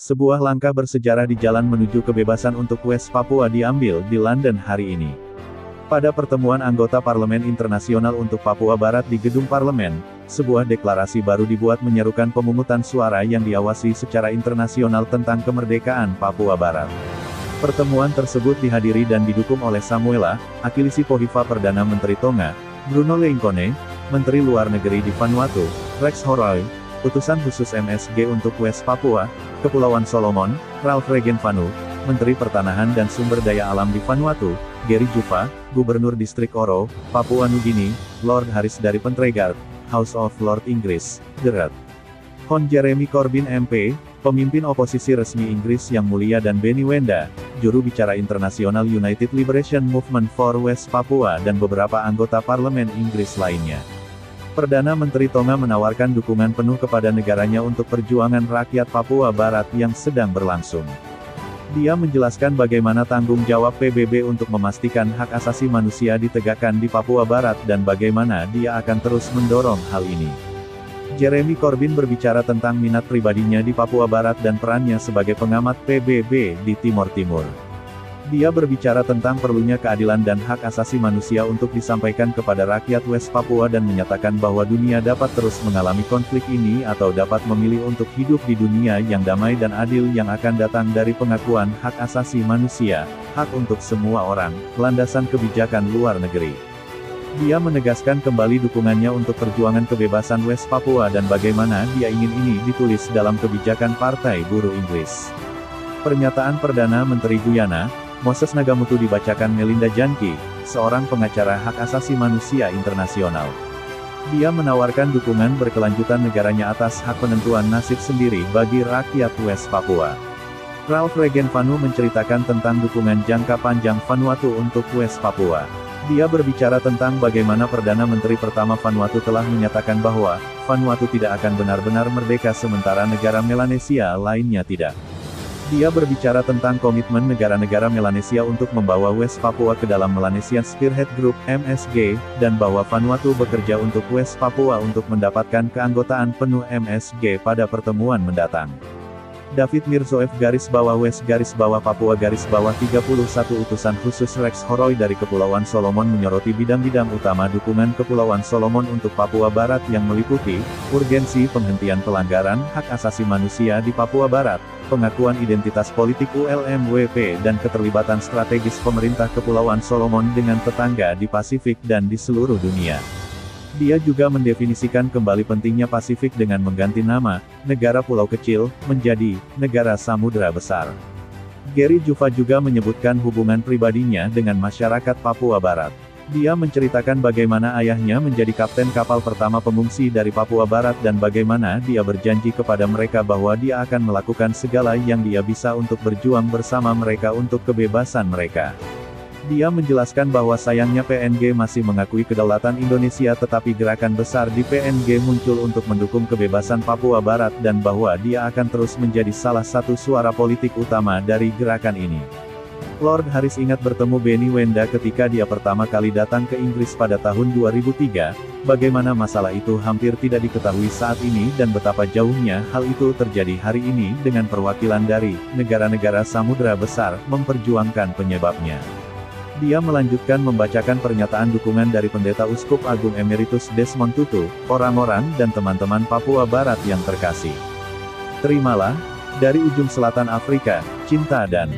Sebuah langkah bersejarah di jalan menuju kebebasan untuk West Papua diambil di London hari ini. Pada pertemuan anggota Parlemen Internasional untuk Papua Barat di Gedung Parlemen, sebuah deklarasi baru dibuat menyerukan pemungutan suara yang diawasi secara internasional tentang kemerdekaan Papua Barat. Pertemuan tersebut dihadiri dan didukung oleh Samuela Akilisi Pohiva Perdana Menteri Tonga, Bruno Leinkone, Menteri Luar Negeri di Vanuatu, Rex Horoy, Utusan Khusus MSG untuk West Papua, Kepulauan Solomon, Ralph Regenvanu, Menteri Pertanahan dan Sumber Daya Alam di Vanuatu, Gary Jufa, Gubernur Distrik Oro, Papua Nugini, Lord Harris dari Pentregar, House of Lords Inggris, Gerard Hon Jeremy Corbyn MP, pemimpin oposisi resmi Inggris Yang Mulia dan Benny Wenda, juru bicara internasional United Liberation Movement for West Papua dan beberapa anggota parlemen Inggris lainnya. Perdana Menteri Tonga menawarkan dukungan penuh kepada negaranya untuk perjuangan rakyat Papua Barat yang sedang berlangsung. Dia menjelaskan bagaimana tanggung jawab PBB untuk memastikan hak asasi manusia ditegakkan di Papua Barat dan bagaimana dia akan terus mendorong hal ini. Jeremy Corbyn berbicara tentang minat pribadinya di Papua Barat dan perannya sebagai pengamat PBB di Timor Timur. Dia berbicara tentang perlunya keadilan dan hak asasi manusia untuk disampaikan kepada rakyat West Papua dan menyatakan bahwa dunia dapat terus mengalami konflik ini atau dapat memilih untuk hidup di dunia yang damai dan adil yang akan datang dari pengakuan hak asasi manusia, hak untuk semua orang, landasan kebijakan luar negeri. Dia menegaskan kembali dukungannya untuk perjuangan kebebasan West Papua dan bagaimana dia ingin ini ditulis dalam kebijakan Partai Buruh Inggris. Pernyataan Perdana Menteri Guyana, Moses Nagamutu dibacakan Melinda Janki, seorang pengacara hak asasi manusia internasional. Dia menawarkan dukungan berkelanjutan negaranya atas hak penentuan nasib sendiri bagi rakyat West Papua. Ralph Regenvanu menceritakan tentang dukungan jangka panjang Vanuatu untuk West Papua. Dia berbicara tentang bagaimana Perdana Menteri pertama Vanuatu telah menyatakan bahwa Vanuatu tidak akan benar-benar merdeka sementara negara Melanesia lainnya tidak. Dia berbicara tentang komitmen negara-negara Melanesia untuk membawa West Papua ke dalam Melanesian Spearhead Group (MSG), dan bahwa Vanuatu bekerja untuk West Papua untuk mendapatkan keanggotaan penuh MSG pada pertemuan mendatang. David Mirzoev _West_Papua _31 Utusan Khusus Rex Horoy dari Kepulauan Solomon menyoroti bidang-bidang utama dukungan Kepulauan Solomon untuk Papua Barat yang meliputi, urgensi penghentian pelanggaran hak asasi manusia di Papua Barat, pengakuan identitas politik ULMWP dan keterlibatan strategis pemerintah Kepulauan Solomon dengan tetangga di Pasifik dan di seluruh dunia. Dia juga mendefinisikan kembali pentingnya Pasifik dengan mengganti nama, negara pulau kecil, menjadi, negara samudera besar. Gary Jufa juga menyebutkan hubungan pribadinya dengan masyarakat Papua Barat. Dia menceritakan bagaimana ayahnya menjadi kapten kapal pertama pengungsi dari Papua Barat dan bagaimana dia berjanji kepada mereka bahwa dia akan melakukan segala yang dia bisa untuk berjuang bersama mereka untuk kebebasan mereka. Dia menjelaskan bahwa sayangnya PNG masih mengakui kedaulatan Indonesia tetapi gerakan besar di PNG muncul untuk mendukung kebebasan Papua Barat dan bahwa dia akan terus menjadi salah satu suara politik utama dari gerakan ini. Lord Harris ingat bertemu Benny Wenda ketika dia pertama kali datang ke Inggris pada tahun 2003, bagaimana masalah itu hampir tidak diketahui saat ini dan betapa jauhnya hal itu terjadi hari ini dengan perwakilan dari negara-negara samudera besar memperjuangkan penyebabnya. Dia melanjutkan membacakan pernyataan dukungan dari Pendeta Uskup Agung Emeritus Desmond Tutu, orang-orang dan teman-teman Papua Barat yang terkasih. Terimalah, dari ujung selatan Afrika, cinta dan